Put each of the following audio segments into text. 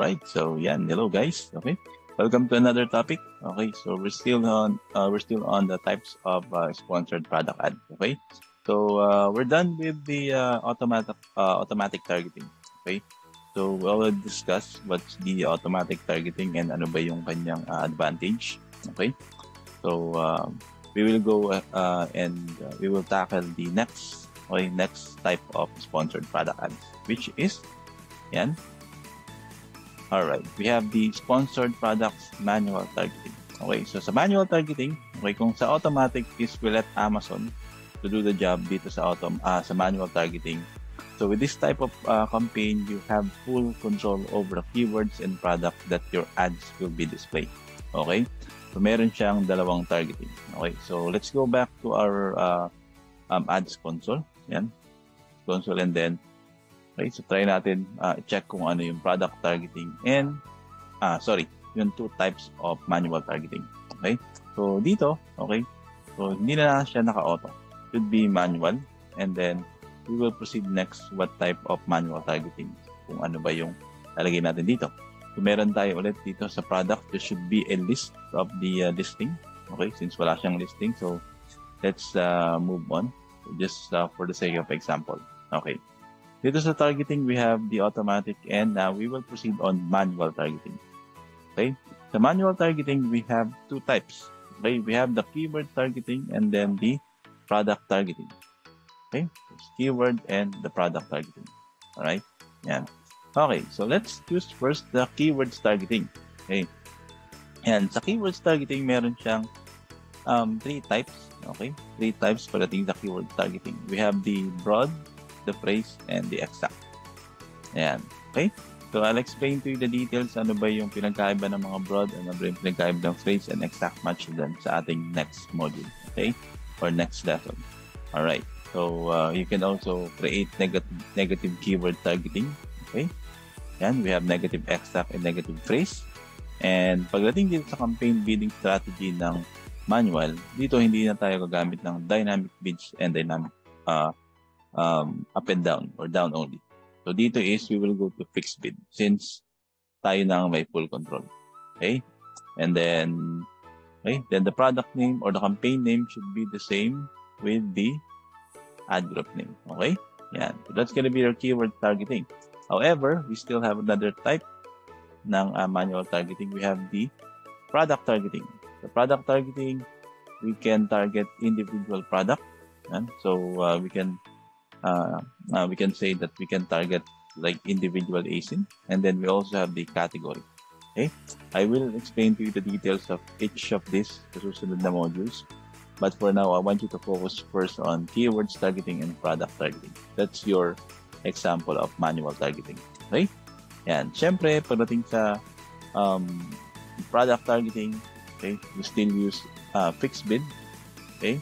Alright, so yan, hello guys. Okay, welcome to another topic. Okay, so we're still on the types of sponsored product ad. Okay, so we're done with the automatic targeting. Okay, so we already discussed what's the automatic targeting and ano ba yung kanyang advantage. Okay, so we will go and we will tackle the next type of sponsored product ads, which is yan. Alright, we have the sponsored products manual targeting. Okay, so sa manual targeting, okay, kung sa automatic is we let Amazon to do the job dito sa manual targeting. So with this type of campaign, you have full control over the keywords and products that your ads will be displayed. Okay, so meron siyang dalawang targeting. Okay, so let's go back to our ads console. Yan, console, and then okay, so try natin check kung ano yung product targeting and yung two types of manual targeting. Okay, so dito, okay, so hindi na siya naka-auto, should be manual, and then we will proceed next what type of manual targeting, kung ano ba yung lalagay natin dito. So meron tayo ulit dito sa product, there should be a list of the listing. Okay, since wala siyang listing, so let's move on just for the sake of example. Okay, dito sa targeting, we have the automatic, and now we will proceed on manual targeting. Okay, the manual targeting, we have two types. Okay, we have the keyword targeting and then the product targeting. Okay, it's keyword and the product targeting. All right, yeah. Okay, so let's choose first the keywords targeting. Okay, and sa keywords targeting, meron siyang three types. Okay, three types pagdating sa keyword targeting. We have the broad, the phrase, and the exact. Ayan. Okay? So, I'll explain to you the details. Ano ba yung pinagkaiba ng mga broad, ano ba yung pinagkaiba ng phrase, and exact match them sa ating next module. Okay? Or next lesson. Alright. So, you can also create negative keyword targeting. Okay? Ayan. We have negative exact and negative phrase. And pagdating dito sa campaign bidding strategy ng manual, dito hindi na tayo gagamit ng dynamic bids and dynamic up and down or down only. So dito is we will go to fixed bid since tayo nang may full control. Okay? And then the product name or the campaign name should be the same with the ad group name. Okay? Yan. So that's gonna be our keyword targeting. However, we still have another type ng manual targeting. We have the product targeting. The product targeting, we can target individual product. So we can say that we can target like individual ASIN, and then we also have the category. Okay, I will explain to you the details of each of these sa susunod na modules, but for now I want you to focus first on keywords targeting and product targeting. That's your example of manual targeting. Okay, yan. Siyempre pagdating sa product targeting, okay, we still use fixed bid. Okay,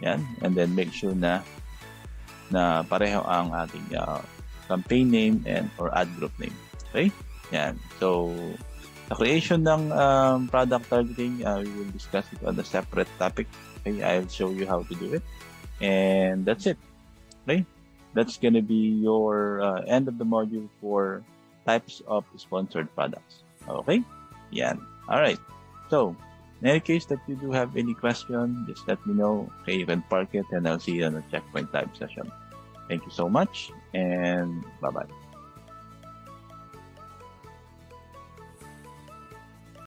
yan, and then make sure na pareho ang ating campaign name and or ad group name. Okay? Yan. So, the creation ng product targeting, we will discuss it on a separate topic. Okay? I'll show you how to do it. And that's it. Okay? That's gonna be your end of the module for types of sponsored products. Okay? Yan. Alright. So, in any case that you do have any question, just let me know. Okay, you can park it and I'll see you on the checkpoint type session. Thank you so much and bye-bye.